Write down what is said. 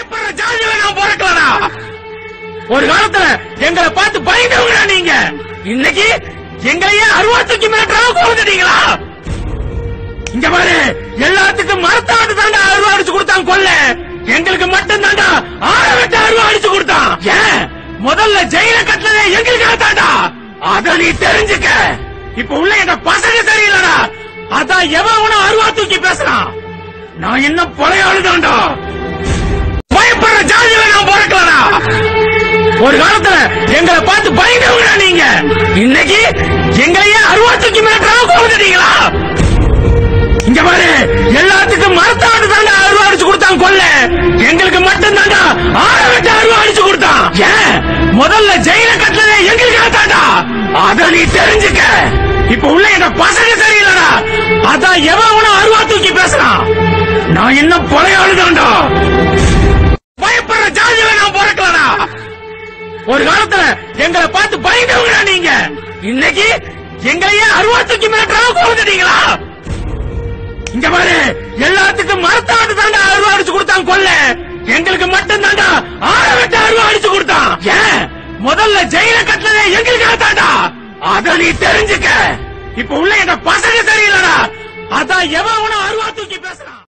பயப்படுற ஜாதியில நான் பிறக்கலடா. ஒரு காலத்துல எங்களை பார்த்து பயந்தவங்களா நீங்க, இன்னைக்கு எங்களையே அருவாத்துக்கு மிரட்டுறாங்க கொண்டுட்டீங்களா? இங்க பாரு, எல்லாத்துக்கும் மரத்தாண்டு தாண்டா அருவா அடிச்சு கொடுத்தான் கொல்ல, எங்களுக்கு மட்டும் தாண்டா ஆழவெட்ட அருவா அடிச்சு கொடுத்தான். ஏன் முதல்ல ஜெயில கட்டளே எங்களுக்கு தாண்டா, அத நீ தெரிஞ்சுக்க. இப்ப உள்ள எங்க பசங்க சரியில்லடா, அதான் எவன் அருவா தூக்கி பேசுறான். நான் என்ன பழையாளு தாண்டா, பயப்படுற ஜாதியில நான் பிறக்கலடா. ஒரு காலத்துல எங்களை பார்த்து பயந்தவங்களா நீங்க, இன்னைக்கு எங்களையே அருவா தூக்கி மிரட்டுறாங்க கொண்டுட்டீங்களா? இங்க பாரு, எல்லாத்துக்கும் மரத்தாண்டு தாண்டா அருவா அடிச்சு கொடுத்தான் கொல்ல, எங்களுக்கு மட்டும் தாண்டா ஆழவெட்ட அருவா அடிச்சு கொடுத்தான். ஏன் முதல்ல ஜெயில கட்டளே எங்களுக்கு தாண்டா, அத நீ தெரிஞ்சுக்க. இப்ப உள்ள எங்க பசங்க சரியில்லடா, அதான் எவன் அருவா தூக்கி பேசுறான். நான் என்ன பழையாளு தாண்டா, பயப்படுற ஜாதியில நான் பிறக்கலடா. ஒரு காலத்துல எங்களை பார்த்து பயந்தவங்களா நீங்க, இன்னைக்கு எங்களையே அருவா தூக்கி மிரட்டுறாங்க கொண்டுட்டீங்களா? இங்க பாரு, எல்லாத்துக்கும் மரத்தாண்டு தாண்டா அருவா அடிச்சு கொடுத்தான் கொல்ல, எங்களுக்கு மட்டும் தாண்டா ஆழவெட்ட அருவா அடிச்சு கொடுத்தான். ஏன் முதல்ல ஜெயில கட்டளே எங்களுக்கு தாண்டா, அத நீ தெரிஞ்சுக்க. இப்ப உள்ள எங்க பசங்க சரியில்லடா, அதான் எவன் அருவா தூக்கி பேசுறான்.